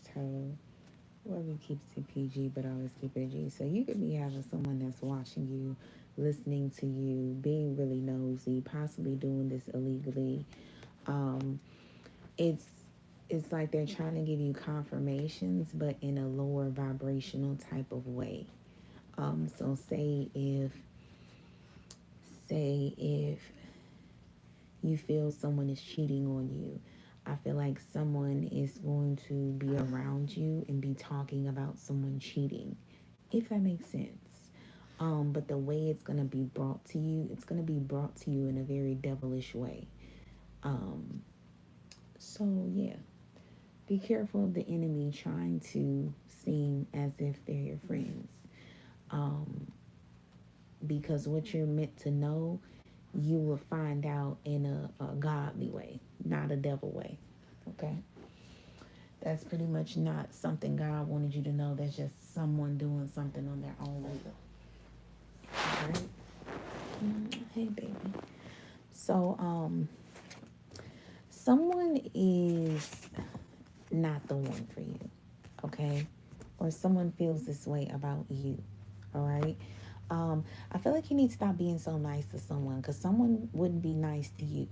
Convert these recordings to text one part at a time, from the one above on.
#, whoever keeps it PG but always keep it G. So you could be having someone that's watching you, listening to you, being really nosy, possibly doing this illegally. Um, it's it's like they're trying to give you confirmations, but in a lower vibrational type of way. So say if you feel someone is cheating on you, I feel like someone is going to be around you and be talking about someone cheating, if that makes sense. But the way it's going to be brought to you, it's going to be brought to you in a very devilish way. Um, so, yeah, be careful of the enemy trying to seem as if they're your friends. Um, because what you're meant to know, you will find out in a godly way, not a devil way. Okay? That's pretty much not something God wanted you to know. That's just someone doing something on their own will. All right? Hey, baby. So, someone is not the one for you, okay? Or someone feels this way about you, all right? I feel like you need to stop being so nice to someone, because someone wouldn't be nice to you,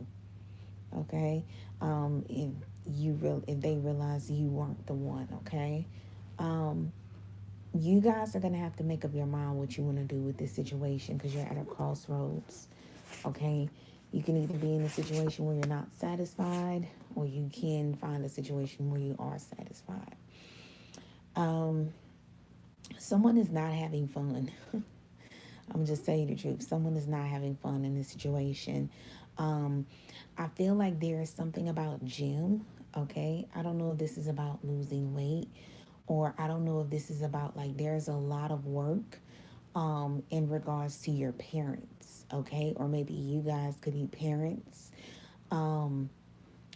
okay? If they realize you weren't the one, okay? You guys are gonna have to make up your mind what you want to do with this situation, because you're at a crossroads, okay? You can either be in a situation where you're not satisfied, or you can find a situation where you are satisfied. Um, Someone is not having fun. I'm just saying the truth. Someone is not having fun in this situation. Um, I feel like there is something about gym, okay? I don't know if this is about losing weight, or I don't know if this is about, like, there's a lot of work in regards to your parents, okay? Or maybe you guys could be parents. Um,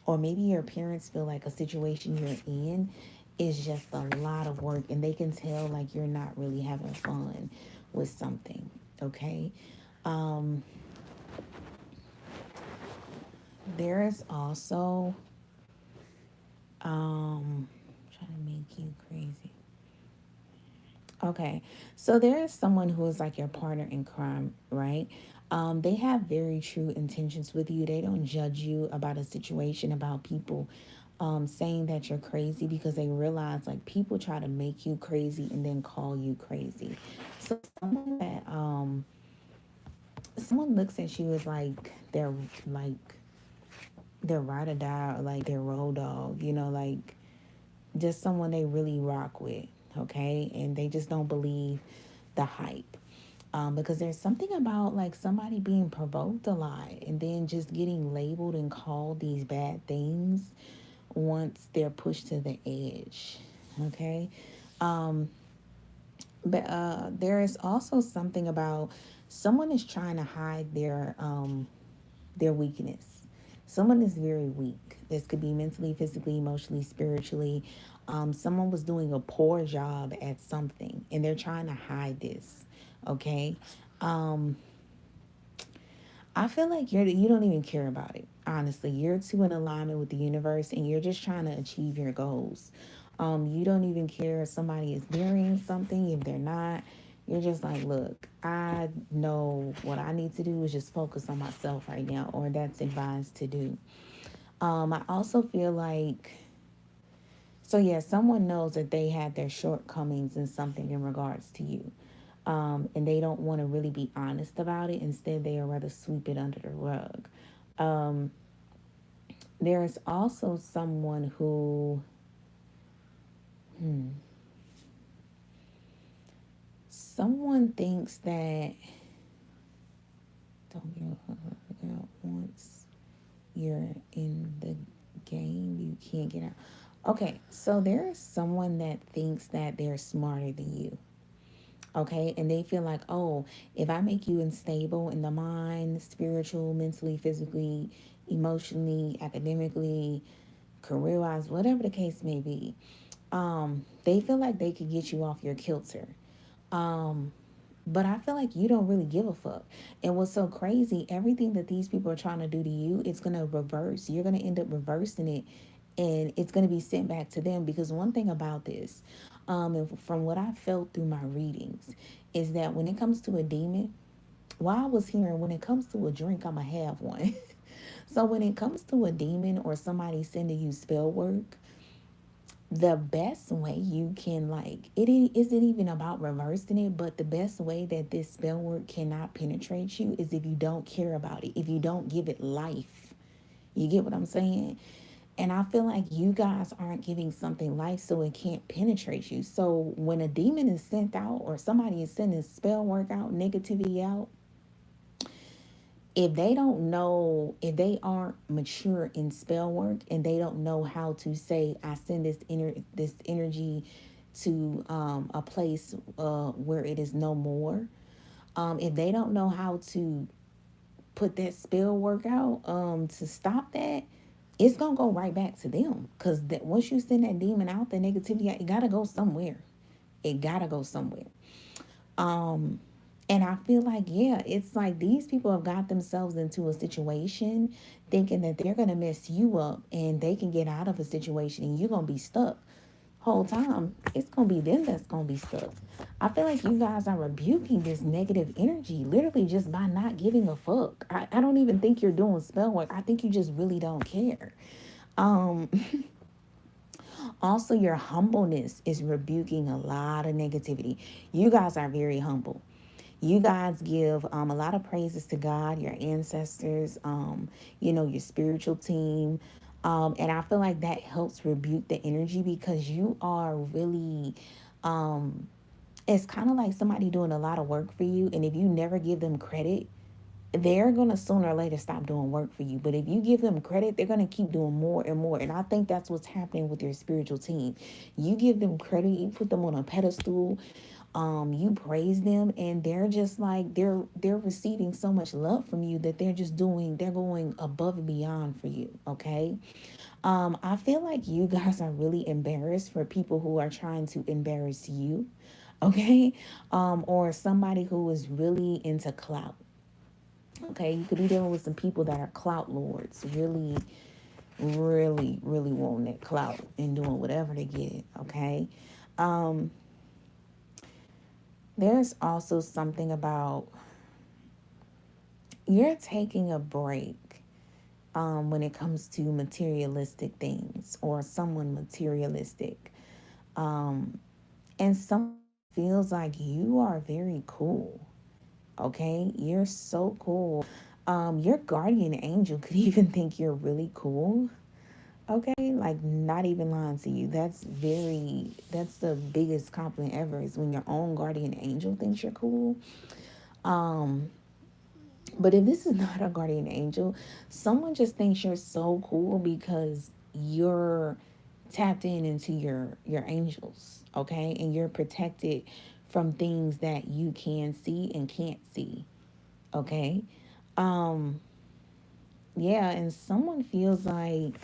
or maybe your parents feel like a situation you're in is just a lot of work, and they can tell like you're not really having fun with something, okay? Um, there is also trying to make you crazy. Okay, so there is someone who is like your partner in crime, right? They have very true intentions with you. They don't judge you about a situation, about people saying that you're crazy, because they realize like people try to make you crazy and then call you crazy. So someone looks at you as like they're ride or die, or like they're road dog, like just someone they really rock with, okay? And they just don't believe the hype. Because there's something about like somebody being provoked a lot and then just getting labeled and called these bad things once they're pushed to the edge, okay? Um, but there is also something about someone is trying to hide their weakness. Someone is very weak. This could be mentally, physically, emotionally, spiritually. Someone was doing a poor job at something and they're trying to hide this. Okay. Um, I feel like you don't even care about it. Honestly, you're too in alignment with the universe and you're just trying to achieve your goals. You don't even care if somebody is burying something, if they're not. You're just like, look, I know what I need to do is just focus on myself right now, or that's advised to do. I also feel like, so yeah, someone knows that they had their shortcomings in something in regards to you. And they don't want to really be honest about it. Instead, they would rather sweep it under the rug. Um, there is also someone who, hmm, someone thinks that, don't give a fuck out once you're in the game, you can't get out. Okay, so there is someone that thinks that they're smarter than you. Okay, and they feel like, oh, if I make you unstable in the mind, spiritual, mentally, physically, emotionally, academically, career wise, whatever the case may be, they feel like they could get you off your kilter. Um, but I feel like you don't really give a fuck. And what's so crazy, everything that these people are trying to do to you, it's gonna reverse. You're gonna end up reversing it and it's going to be sent back to them. Because one thing about this, and from what I felt through my readings, is that when it comes to a demon, while I was hearing, when it comes to a drink, I'ma have one. So when it comes to a demon or somebody sending you spell work, the best way you can, like, isn't even about reversing it, but the best way that this spell work cannot penetrate you is if you don't care about it, if you don't give it life. You get what I'm saying? And I feel like you guys aren't giving something life, so it can't penetrate you. So when a demon is sent out, or somebody is sending spell work out, negativity out, if they don't know, if they aren't mature in spell work, and they don't know how to say, I send this energy to a place where it is no more. If they don't know how to put that spell work out to stop that, it's gonna go right back to them. Because that, once you send that demon out, the negativity, it gotta go somewhere. It gotta go somewhere. Um, and I feel like, yeah, it's like these people have got themselves into a situation thinking that they're going to mess you up and they can get out of a situation and you're going to be stuck. Whole time, it's going to be them that's going to be stuck. I feel like you guys are rebuking this negative energy literally just by not giving a fuck. I don't even think you're doing spell work. I think you just really don't care. Um, Also, your humbleness is rebuking a lot of negativity. You guys are very humble. You guys give a lot of praises to God, your ancestors, your spiritual team. And I feel like that helps rebuke the energy because you are really, it's kind of like somebody doing a lot of work for you. And if you never give them credit, they're going to sooner or later stop doing work for you. But if you give them credit, they're going to keep doing more and more. And I think that's what's happening with your spiritual team. You give them credit, you put them on a pedestal, you praise them, and they're just like, they're receiving so much love from you that they're going above and beyond for you. Okay. I feel like you guys are really embarrassed for people who are trying to embarrass you. Okay. Or somebody who is really into clout. Okay, you could be dealing with some people that are clout lords, really, really, really wanting that clout and doing whatever they get. Okay, um, there's also something about you're taking a break when it comes to materialistic things or someone materialistic, and some feels like you are very cool. Okay, you're so cool. Your guardian angel could even think you're really cool. Okay, like not even lying to you. That's the biggest compliment ever is when your own guardian angel thinks you're cool. Um, but if this is not a guardian angel, someone just thinks you're so cool because you're tapped into your angels, okay? And you're protected from things that you can see and can't see, okay? Um yeah, and someone feels like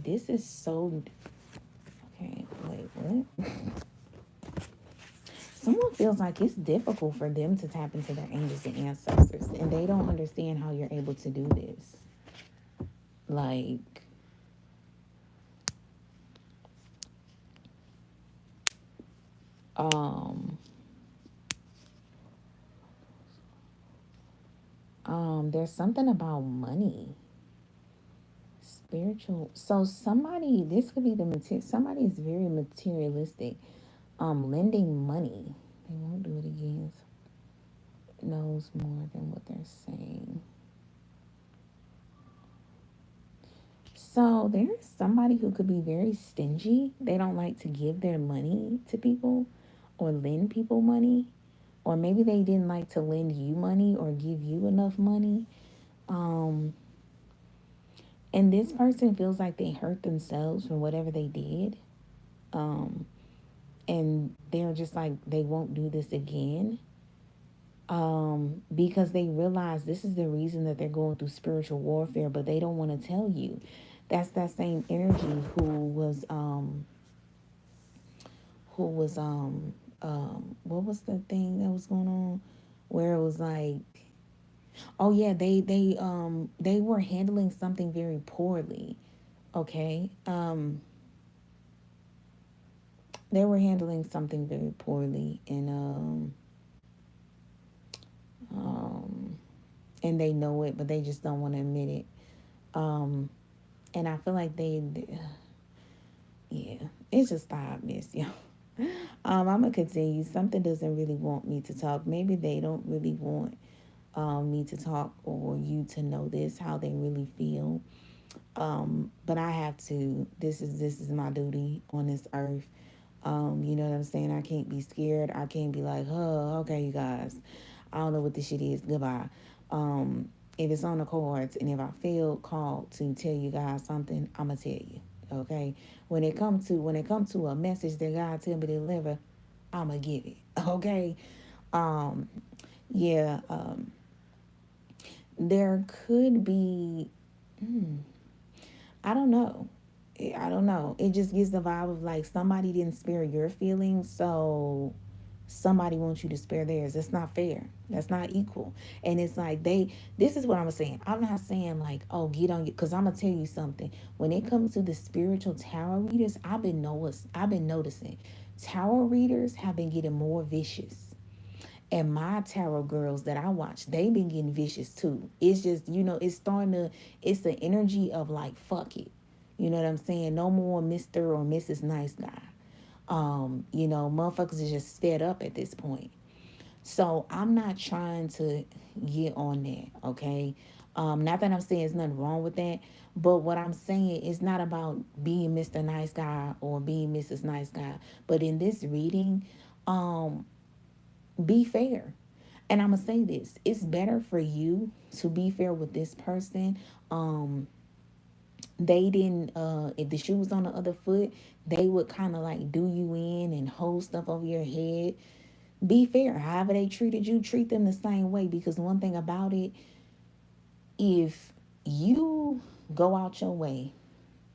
this is so okay, wait, what? Someone feels like it's difficult for them to tap into their angels and ancestors, and they don't understand how you're able to do this. Like, um, there's something about money, spiritual. So somebody, this could be the material. Somebody is very materialistic. Lending money. They won't do it again. Knows more than what they're saying. So there's somebody who could be very stingy. They don't like to give their money to people or lend people money. Or maybe they didn't like to lend you money or give you enough money. Um, and this person feels like they hurt themselves from whatever they did. Um, and they're just like, they won't do this again. Because they realize this is the reason that they're going through spiritual warfare, but they don't want to tell you. That's that same energy who was what was the thing that was going on where it was like Oh yeah, they were handling something very poorly. Okay. They were handling something very poorly, um and they know it, but they just don't want to admit it. Um and I feel like yeah, it's just stop, miss you. I'm gonna continue. Something doesn't really want me to talk. Maybe they don't really want me to talk or you to know this, how they really feel. But I have to. This is my duty on this earth. You know what I'm saying? I can't be scared. I can't be like, oh, okay, you guys. I don't know what this shit is. Goodbye. If it's on the cards and if I feel called to tell you guys something, I'ma tell you. Okay. When it comes to a message that God tell me to deliver, I'ma give it. Okay. Um, yeah. There could be. Hmm, I don't know. I don't know. It just gives the vibe of like somebody didn't spare your feelings, so somebody wants you to spare theirs. That's not fair. That's not equal. And it's like this is what I'm saying. I'm not saying like, oh, get on you, because I'm gonna tell you something. When it comes to the spiritual tarot readers, I've been noticing tarot readers have been getting more vicious. And my tarot girls that I watch, they've been getting vicious too. It's just, it's starting to, it's the energy of like, fuck it. You know what I'm saying? No more Mr. or Mrs. Nice Guy. Motherfuckers is just fed up at this point. So I'm not trying to get on that, okay? Not that I'm saying there's nothing wrong with that, but what I'm saying is not about being Mr. Nice Guy or being Mrs. Nice Guy. But in this reading, um, be fair. And I'm gonna say this: it's better for you to be fair with this person. Um, they didn't. If the shoe was on the other foot, they would kind of like do you in and hold stuff over your head. Be fair. However they treated you, treat them the same way. Because one thing about it, if you go out your way,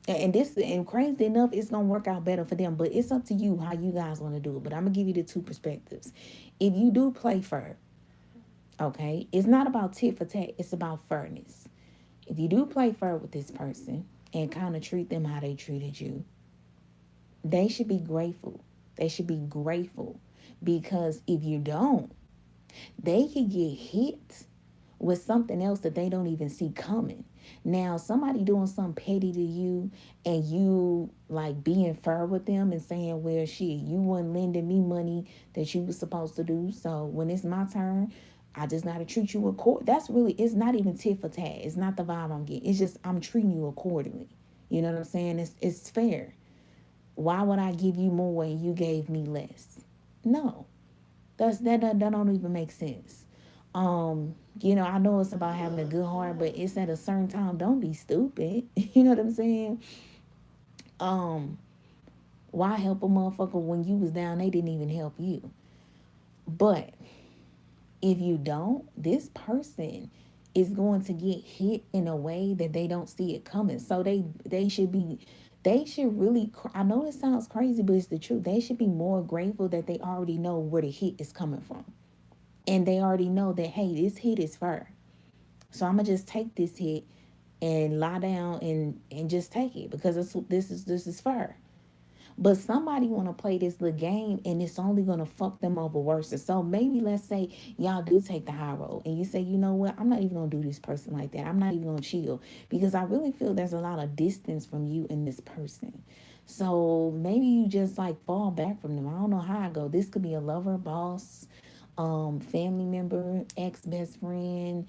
and crazy enough, it's gonna work out better for them. But it's up to you how you guys want to do it. But I'm gonna give you the two perspectives. If you do play fair, okay, it's not about tit for tat, it's about fairness. If you do play fair with this person and kind of treat them how they treated you, they should be grateful. They should be grateful, because if you don't, they could get hit with something else that they don't even see coming. Now, somebody doing something petty to you and you like being fair with them and saying, well, shit, you weren't lending me money that you was supposed to do. So when it's my turn, I just gotta treat you accordingly. That's really, it's not even tit for tat. It's not the vibe I'm getting. It's just I'm treating you accordingly. You know what I'm saying? It's fair. Why would I give you more and you gave me less? No, that don't even make sense. I know it's about having a good heart, but it's at a certain time. Don't be stupid. You know what I'm saying? Um, why help a motherfucker when you was down? They didn't even help you. But if you don't, this person is going to get hit in a way that they don't see it coming. So they should really. I know it sounds crazy, but it's the truth. They should be more grateful that they already know where the hit is coming from, and they already know that, hey, this hit is fair. So I'm gonna just take this hit and lie down and just take it, because this is fair. But somebody want to play this little game and it's only going to fuck them over worse. So maybe let's say y'all do take the high road and you say, you know what, I'm not even going to do this person like that. I'm not even going to chill, because I really feel there's a lot of distance from you and this person. So maybe you just like fall back from them. I don't know how I go. This could be a lover, boss, family member, ex best friend,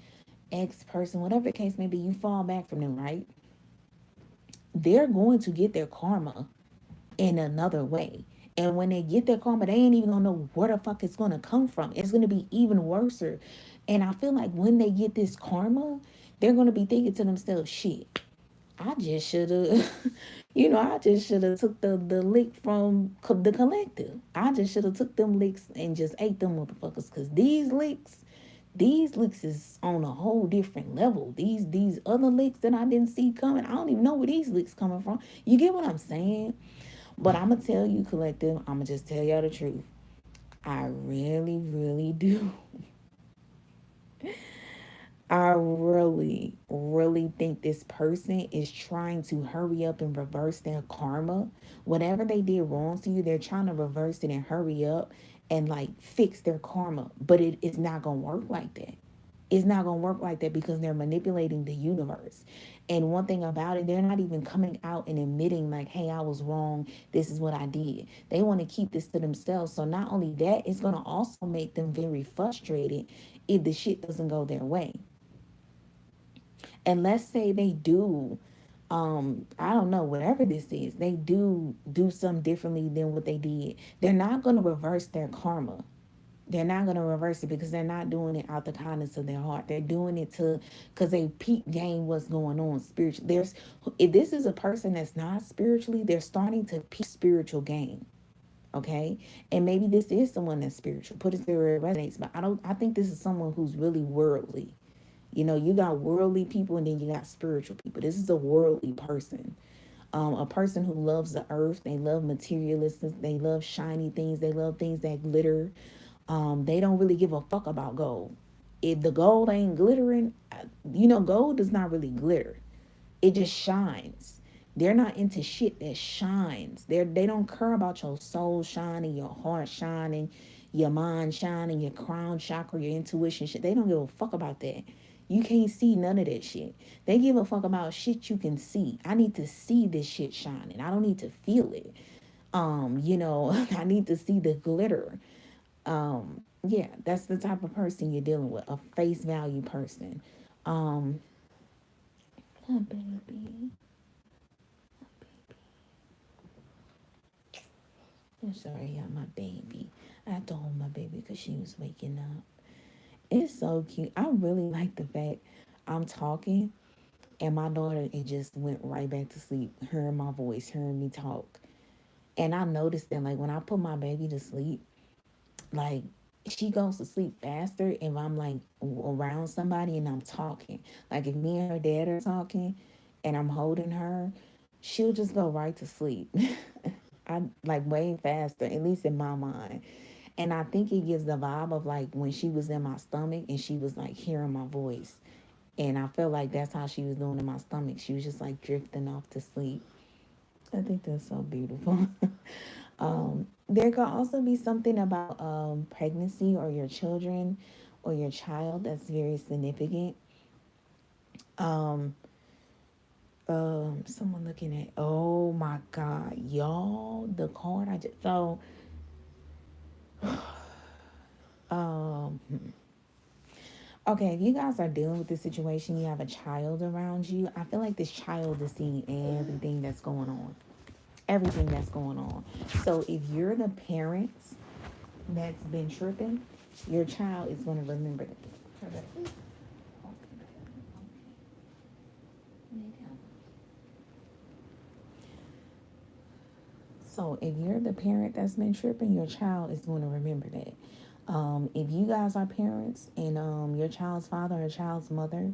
ex person, whatever the case may be. You fall back from them, right? They're going to get their karma in another way. And when they get their karma, they ain't even gonna know where the fuck it's gonna come from. It's gonna be even worse. And I feel like when they get this karma, they're gonna be thinking to themselves, shit, I just should have, I just should have took the lick from the collective. I just should have took them licks and just ate them motherfuckers. Cause these licks is on a whole different level. These other licks that I didn't see coming, I don't even know where these licks coming from. You get what I'm saying? But I'm going to tell you, collective, I'm going to just tell y'all the truth. I really, really do. I really, really think this person is trying to hurry up and reverse their karma. Whatever they did wrong to you, they're trying to reverse it and hurry up and like fix their karma. But it's not gonna work like that. It's not gonna work like that because they're manipulating the universe. And one thing about it, they're not even coming out and admitting like, hey, I was wrong. This is what I did. They want to keep this to themselves. So not only that, it's gonna also make them very frustrated if the shit doesn't go their way. And let's say they do, I don't know, whatever this is, they do something differently than what they did. They're not going to reverse their karma. They're not going to reverse it because they're not doing it out the kindness of their heart. They're doing it to because they peep game what's going on spiritually. There's if this is a person that's not spiritually, they're starting to peep spiritual game. Okay, and maybe this is someone that's spiritual. Put it where it resonates, but I think this is someone who's really worldly. You know, you got worldly people and then you got spiritual people. This is a worldly person. A person who loves the earth. They love materialism. They love shiny things. They love things that glitter. They don't really give a fuck about gold. If the gold ain't glittering, gold does not really glitter. It just shines. They're not into shit that shines. They don't care about your soul shining, your heart shining, your mind shining, your crown chakra, your intuition shit. They don't give a fuck about that. You can't see none of that shit. They give a fuck about shit you can see. I need to see this shit shining. I don't need to feel it. I need to see the glitter. Yeah, that's the type of person you're dealing with, a face value person. Um, my baby. I'm sorry, yeah, my baby. I had to hold my baby because she was waking up. It's so cute. I really like the fact I'm talking and my daughter it just went right back to sleep, hearing my voice, hearing me talk. And I noticed that like when I put my baby to sleep, like she goes to sleep faster if I'm like around somebody and I'm talking. Like if me and her dad are talking and I'm holding her, she'll just go right to sleep. I like way faster, at least in my mind. And I think it gives the vibe of like when she was in my stomach and she was like hearing my voice. And I felt like that's how she was doing in my stomach. She was just like drifting off to sleep. I think that's so beautiful. There could also be something about pregnancy or your children or your child that's very significant. Um, Someone looking at, oh my God, y'all, the card I just, so, um, okay, if you guys are dealing with this situation, you have a child around you, I feel like this child is seeing everything that's going on. Everything that's going on. So if you're the parents that's been tripping, your child is going to remember that. So if you're the parent that's been tripping, your child is going to remember that. If you guys are parents and your child's father or child's mother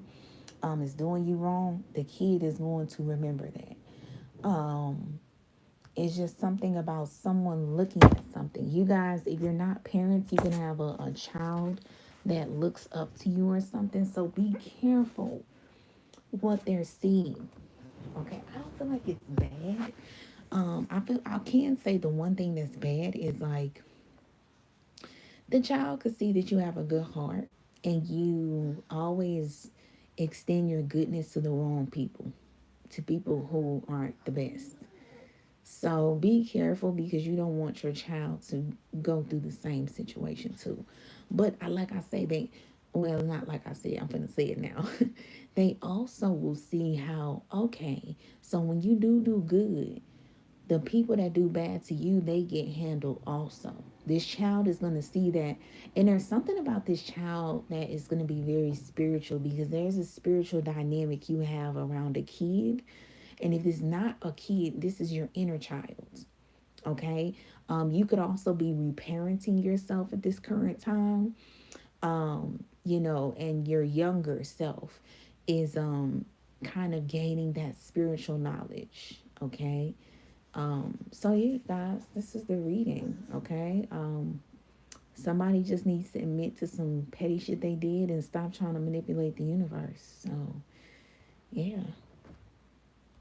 is doing you wrong, the kid is going to remember that. It's just something about someone looking at something. You guys, if you're not parents, you can have a child that looks up to you or something. So be careful what they're seeing. Okay, I don't feel like it's bad. I can say the one thing that's bad is like the child could see that you have a good heart and you always extend your goodness to the wrong people, to people who aren't the best. So be careful because you don't want your child to go through the same situation too. But like I say, well, not like I said, I'm going to say it now. They also will see how, okay, so when you do good, the people that do bad to you, they get handled also. This child is going to see that. And there's something about this child that is going to be very spiritual because there's a spiritual dynamic you have around a kid. And if it's not a kid, this is your inner child. Okay. You could also be reparenting yourself at this current time. And your younger self is kind of gaining that spiritual knowledge. Okay. So yeah, guys, this is the reading. Okay. Somebody just needs to admit to some petty shit they did and stop trying to manipulate the universe. So, yeah.